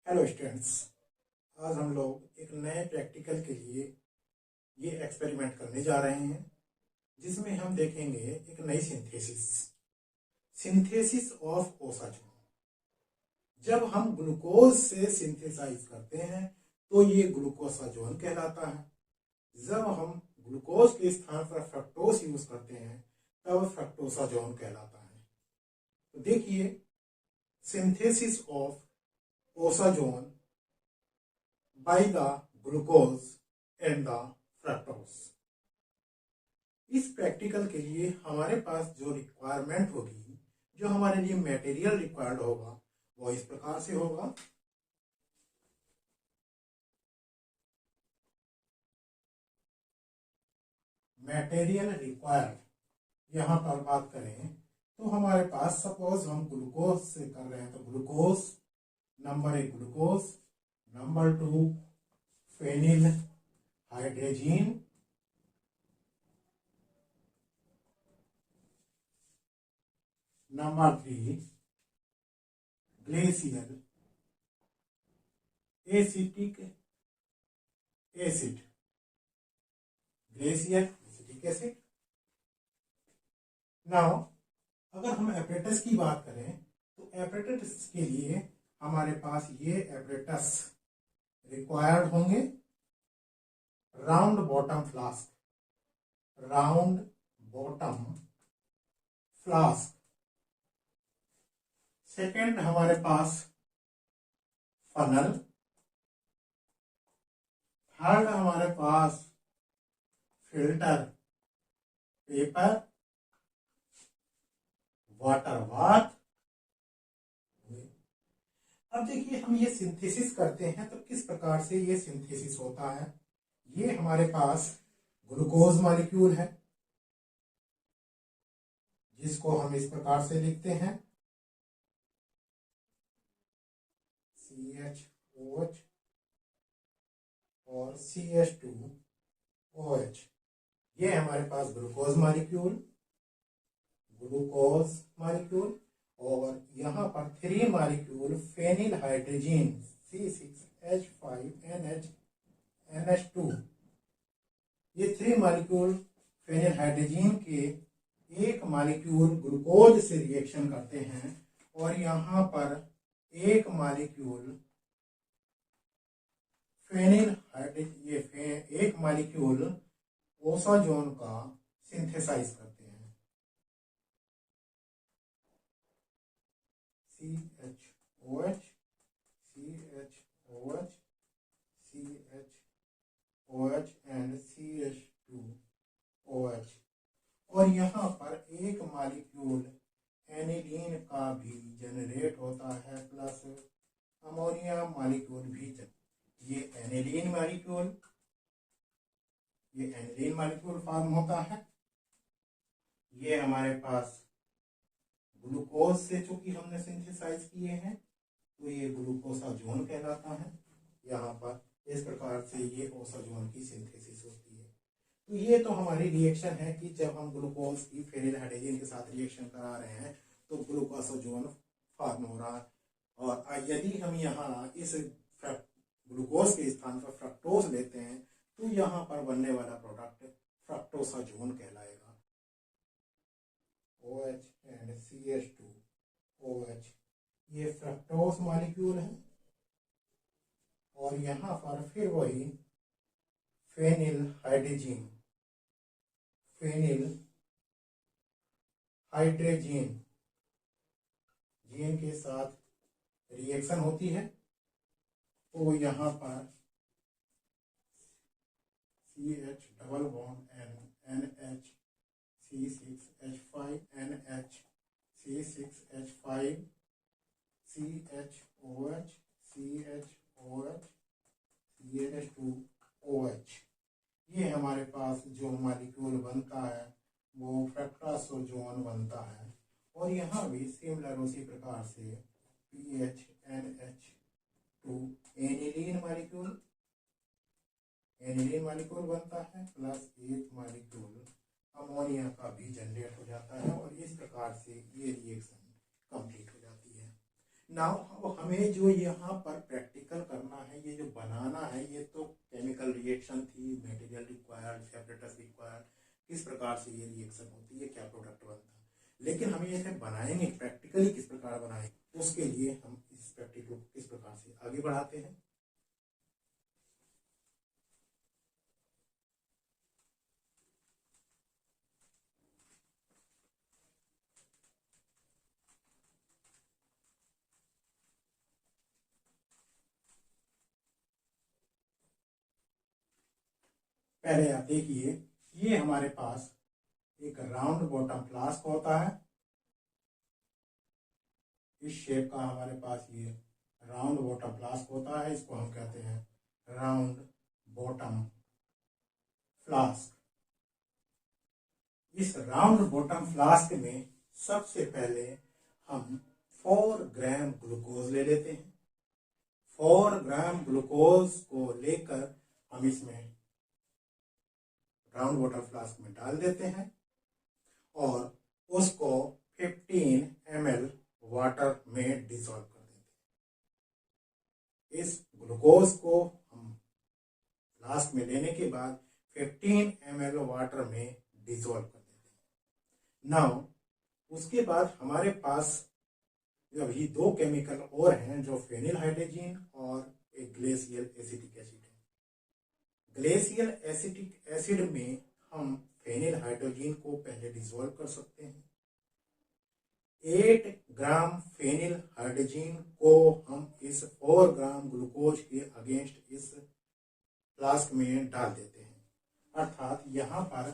Hello students, आज हम लोग एक नए प्रैक्टिकल के लिए ये एक्सपेरिमेंट करने जा रहे हैं जिसमें हम देखेंगे एक नई सिंथेसिस ऑफ ओसाजोन। जब हम ग्लूकोज से सिंथेसाइज करते हैं तो ये ग्लूकोसाजोन कहलाता है। जब हम ग्लूकोज के स्थान पर फ्रक्टोज यूज करते हैं तब फ्रक्टोसाजोन कहलाता है। तो देखिए, synthesis of osazone by the glucose and the fructose। इस प्रैक्टिकल के लिए हमारे पास जो रिक्वायरमेंट होगी, जो हमारे लिए मटेरियल रिक्वायर्ड होगा, वो इस प्रकार से होगा। मटेरियल रिक्वायर्ड यहाँ पर बात करें तो हमारे पास सपोज हम ग्लूकोज से कर रहे हैं तो glucose, number 1 glucose, number 2 phenyl hydrogen, number 3 glacier acetic acid, glacier acetic acid. Now अगर हम एपरेटस की बात करें तो एपरेटस के लिए हमारे पास ये एपरेटस रिक्वायर्ड होंगे। Round bottom flask, round bottom flask. Second हमारे पास फनल। थर्ड हमारे pass filter paper, water bath. अब देखिए, हम ये सिंथेसिस करते हैं तो किस प्रकार से ये सिंथेसिस होता है। ये हमारे पास ग्लूकोज मॉलिक्यूल है जिसको हम इस प्रकार से लिखते हैं CHOH और CH2OH। ये हमारे पास ग्लूकोज मॉलिक्यूल और यहाँ पर 3 मॉलिक्यूल फेनिल हाइड्रोजीन C6H5NH2। ये 3 मॉलिक्यूल फेनिल हाइड्रोजीन के एक मॉलिक्यूल ग्लूकोज से रिएक्शन करते हैं और यहाँ पर एक मॉलिक्यूल एक मॉलिक्यूल ओसाजोन का सिंथेसाइज करते हैं। CHOH and CH2OH। और यहाँ पर एक मॉलिक्यूल एनिलीन का भी जनरेट होता है प्लस अमोनिया मॉलिक्यूल भी। ये एनिलीन मॉलिक्यूल फॉर्म होता है। ये हमारे पास ग्लूकोज से चूंकि हमने सिंथेसाइज किए हैं तो ये ग्लूकोसाजोन कहलाता है। यहाँ पर इस प्रकार से ये ओसाजोन की सिंथेसिस होती है। तो ये तो हमारी रिएक्शन है कि जब हम ग्लूकोज की फेनिल हाइड्रोजन के साथ रिएक्शन करा रहे हैं तो ग्लूकोसाजोन फॉर्म हो रहा है। और यदि हम यहाँ इस ग्लूकोज के स्थान पर फ्रक्टोज लेते हैं तो यहाँ पर बनने वाला प्रोडक्ट फ्रक्टोसाजोन कहलाएगा। OH एंड CH2OH ये फ्रक्टोज मॉलिक्यूल है और यहाँ पर फिर वही फेनिल हाइड्रोजीन जीन के साथ रिएक्शन होती है तो यहाँ पर CH double bond NH C6H5NH C6H5 CHOH CH2OH। ये हमारे पास जो मॉलिक्यूल बनता है वो फ्रक्टोसाजोन बनता है। और यहाँ भी सिमिलर उसी प्रकार से PHNH2 एनिलीन मॉलिक्यूल बनता है प्लस एक मॉलिक्यूल अमोनिया का भी जनरेट हो जाता है और इस प्रकार से ये रिएक्शन कंप्लीट हो जाती है। नाउ हमें जो यहाँ पर प्रैक्टिकल प्रैक्टिकल करना है, ये जो बनाना है, ये तो केमिकल रिएक्शन थी, मटेरियल रिक्वायर्ड, सेपरेटर्स रिक्वायर्ड, किस प्रकार से ये रिएक्शन होती है, क्या प्रोडक्ट बनता है। लेकिन हम ये बनाएंगे प्रैक्टिकली किस प्रकार बनाएंगे, उसके लिए हम इस प्रैक्टिकल को किस प्रकार से आगे बढ़ाते हैं। पहले आप देखिए, ये हमारे पास एक राउंड बॉटम फ्लास्क होता है, इस शेप का हमारे पास ये राउंड बॉटम फ्लास्क होता है, इसको हम कहते हैं राउंड बॉटम फ्लास्क। इस राउंड बॉटम फ्लास्क में सबसे पहले हम 4 ग्राम ग्लूकोज ले लेते हैं। 4 ग्राम ग्लूकोज को लेकर हम इसमें राउंड वाटर फ्लास्क में डाल देते हैं और उसको 15 ml वाटर में डिसॉल्व कर देते हैं। इस ग्लूकोज को हम फ्लास्क में लेने के बाद 15 ml वाटर में डिसॉल्व कर देते हैं। नाउ उसके बाद हमारे पास अभी 2 केमिकल और हैं, जो फेनिल हाइड्रोजन और एक ग्लेशियल एसिटिक एसिड है। ग्लेशियल एसिटिक एसिड में हम फेनिल हाइड्रोजन को पहले डिसॉल्व कर सकते हैं। 8 ग्राम फेनिल हाइड्रोजन को हम इस 4 ग्राम ग्लूकोज के अगेंस्ट इस फ्लास्क में डाल देते हैं। अर्थात यहाँ पर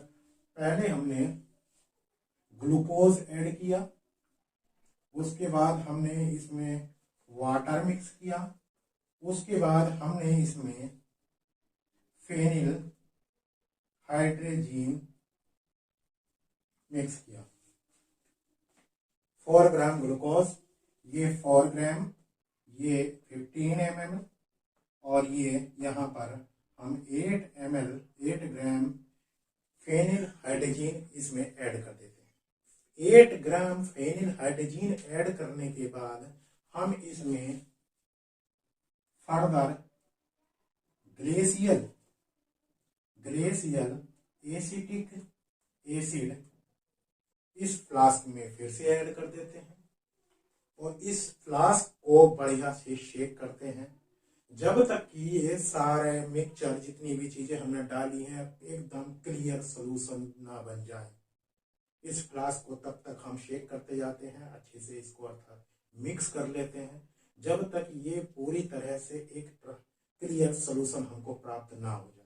पहले हमने ग्लूकोज ऐड किया, उसके बाद हमने इसमें वाटर मिक्स किया, उसके बाद हमने इसमें फेनिल हाइड्रोजन मिक्स किया। 4 ग्राम ग्लूकोज, ये 4 ग्राम, ये 15 ml और ये यहाँ पर हम 8 ग्राम फेनिल हाइड्रोजन इसमें ऐड कर देते हैं। 8 ग्राम फेनिल हाइड्रोजन ऐड करने के बाद हम इसमें फर्दर ग्लेशियल एसिटिक एसिड इस फ्लास्क में फिर से ऐड कर देते हैं और इस फ्लास्क को बढ़िया से शेक करते हैं जब तक कि ये सारे मिक्सचर, जितनी भी चीजें हमने डाली हैं, एकदम क्लियर सॉल्यूशन ना बन जाए। इस फ्लास्क को तब तक हम शेक करते जाते हैं, अच्छे से इसको अर्थात मिक्स कर लेते हैं जब तक ये पूरी तरह से एक क्लियर सॉल्यूशन हमको प्राप्त ना हो जाए।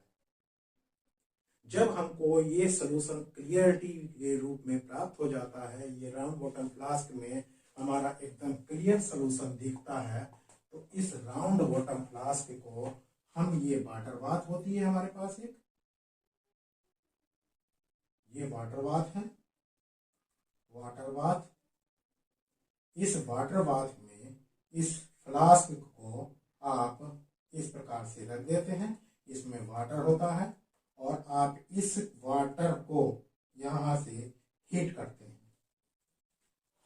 जब हमको ये सॉल्यूशन क्लियरिटी के रूप में प्राप्त हो जाता है, ये राउंड बॉटम फ्लास्क में हमारा एकदम क्लियर सॉल्यूशन दिखता है, तो इस राउंड बॉटम फ्लास्क को हम, ये वाटर बाथ होती है हमारे पास एक, ये वाटर बाथ है, वाटर बाथ। इस वाटर बाथ में इस फ्लास्क को आप इस प्रकार से रख देते हैं, इसमें वाटर होता है और आप इस वाटर को यहां से हीट करते हैं।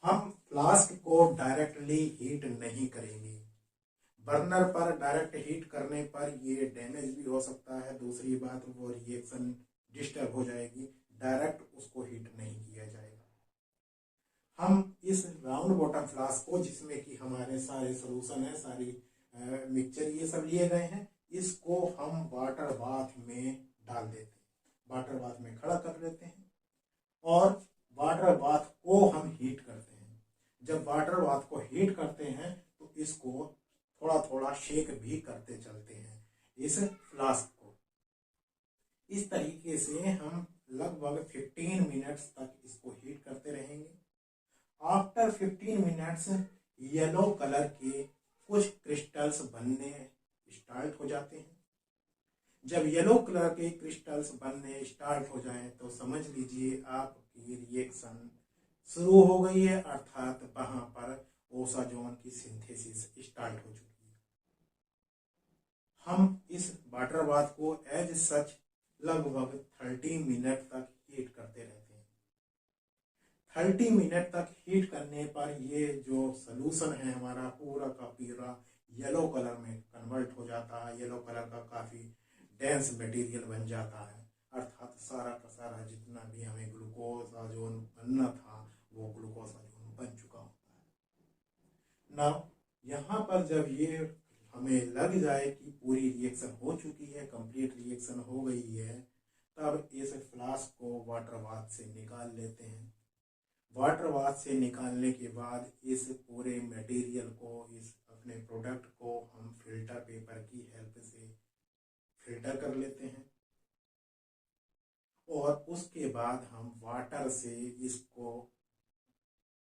हम फ्लास्क को डायरेक्टली हीट नहीं करेंगे, बर्नर पर डायरेक्ट हीट करने पर ये डैमेज भी हो सकता है, दूसरी बात वो रिएक्शन डिस्टर्ब हो जाएगी, डायरेक्ट उसको हीट नहीं किया जाएगा। हम इस राउंड बॉटम फ्लास्क को, जिसमें कि हमारे सारे सॉल्यूशन है, सारी मिक्सचर ये सब लिए गए हैं, इसको हम वाटर बाथ में डाल देते हैं, वाटर बाथ में खड़ा कर लेते हैं और वाटर बाथ को हम हीट करते हैं। जब वाटर बाथ को हीट करते हैं तो इसको थोड़ा थोड़ा शेक भी करते चलते हैं इस फ्लास्क को। इस तरीके से हम लगभग 15 मिनट्स तक इसको हीट करते रहेंगे। आफ्टर 15 मिनट्स येलो कलर के कुछ क्रिस्टल्स बनने स्टार्ट हो जाते हैं। जब येलो कलर के क्रिस्टल्स बनने स्टार्ट हो जाएं तो समझ लीजिए आपकी रिएक्शन शुरू हो गई है, अर्थात वहां पर ओसाजोन की सिंथेसिस स्टार्ट हो चुकी है। हम इस वाटर बाथ को एज सच लगभग 30 मिनट तक हीट करते रहते हैं। 30 मिनट तक हीट करने पर ये जो सॉल्यूशन है हमारा पूरा का पूरा येलो कलर में कन्वर्ट हो जाता है, येलो कलर का काफ़ी डेंस मटेरियल बन जाता है, अर्थात सारा का सारा जितना भी हमें ग्लूकोज आजोन बनना था वो ग्लूकोज आजोन बन चुका होता है ना। यहाँ पर जब ये हमें लग जाए कि पूरी रिएक्शन हो चुकी है, कंप्लीट रिएक्शन हो गई है, तब इस फ्लास्क को वाटर बाथ से निकाल लेते हैं। वाटर बाथ से निकालने के बाद इस पूरे मटेरियल को, इस अपने प्रोडक्ट को हम फिल्टर पेपर की हेल्प से फिल्टर कर लेते हैं और उसके बाद हम वाटर से इसको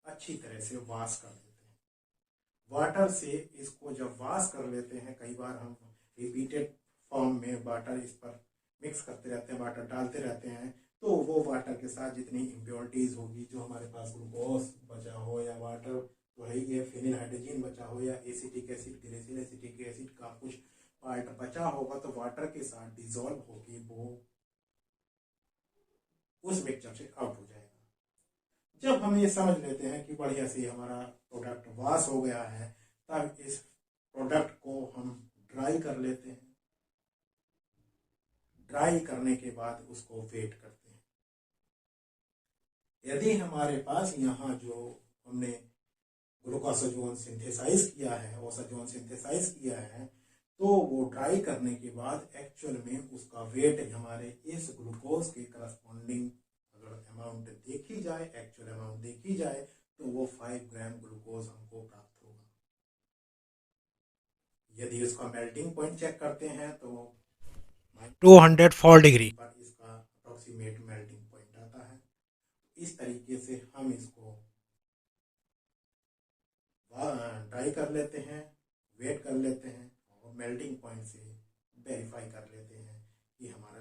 अच्छी तरह से वॉश कर लेते हैं। वाटर से इसको जब वॉश कर लेते हैं, कई बार हम रिपीटेड फॉर्म में वाटर इस पर मिक्स करते रहते हैं, वाटर डालते रहते हैं, तो वो वाटर के साथ जितनी इम्प्योरिटीज होगी, जो हमारे पास ग्लूकोज बचा हो या वाटर तो है ही है, फिनिल हाइड्रोजन बचा हो या acetic acid, glycerol acetic acid का कुछ पार्ट बचा होगा, तो वाटर के साथ डिजोल्व होगी वो उस मिक्सचर से आउट हो जाएगा। जब हम ये समझ लेते हैं कि बढ़िया से हमारा प्रोडक्ट वॉश हो गया है, तब इस प्रोडक्ट को हम ड्राई कर लेते हैं। ड्राई करने के बाद उसको वेट करते हैं। यदि हमारे पास यहाँ जो हमने ग्लूकोसाजोन सिंथेसाइज किया है, ओसाजोन सिंथेसाइज किया है, तो वो ड्राई करने के बाद एक्चुअल में उसका वेट हमारे इस ग्लूकोज के करस्पॉन्डिंग अगर अमाउंट देखी जाए, एक्चुअल अमाउंट देखी जाए, तो वो 5 ग्राम ग्लूकोज हमको प्राप्त होगा। यदि उसका मेल्टिंग पॉइंट चेक करते हैं तो 204 डिग्री पर इसका अप्रोक्सीमेट मेल्टिंग पॉइंट आता है। इस तरीके से हम इसको ड्राई कर लेते हैं, वेट कर लेते हैं और मेल्टिंग पॉइंट से वेरीफाई कर लेते हैं कि हमारा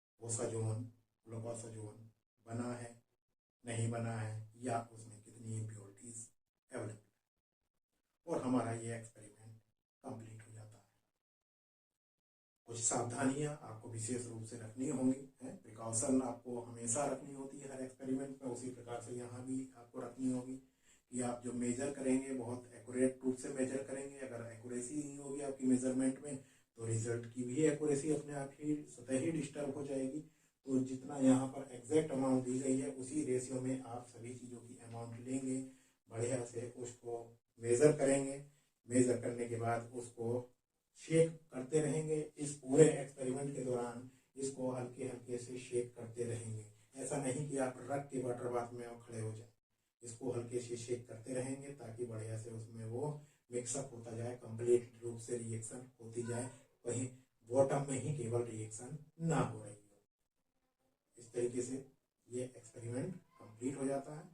ग्लूकोसाजोन बना है, नहीं बना है, या उसमें कितनी इम्प्योरिटीज अवेलेबल है, और हमारा ये एक्सपेरिमेंट कंप्लीट हो जाता है। कुछ सावधानियां आपको विशेष रूप से रखनी होंगी, प्रिकॉशन आपको हमेशा रखनी होती है हर एक्सपेरिमेंट में, उसी प्रकार से यहाँ भी आपको रखनी होगी कि आप जो मेजर करेंगे बहुत एक्यूरेट रूप से मेजर करेंगे। अगर एक्यूरेसी नहीं होगी आपकी मेजरमेंट में, तो रिजल्ट की भी एक्यूरेसी अपने आप ही स्वतः ही डिस्टर्ब हो जाएगी। तो जितना यहाँ पर एग्जैक्ट अमाउंट दी गई है, उसी रेशियो में आप सभी चीज़ों की अमाउंट लेंगे, बढ़िया से उसको मेज़र करेंगे। मेज़र करने के बाद उसको शेक करते रहेंगे। इस पूरे एक्सपेरिमेंट के दौरान इसको हल्के हल्के से शेक करते रहेंगे। ऐसा नहीं कि आप रख के वाटर बाथ में खड़े हो जाए, इसको हल्के से शेक करते रहेंगे ताकि बढ़िया से उसमें वो मिक्सअप होता जाए, कंप्लीट रूप से रिएक्शन होती जाए, वहीं बॉटम में ही केवल रिएक्शन ना हो रही हो। इस तरीके से ये एक्सपेरिमेंट कंप्लीट हो जाता है।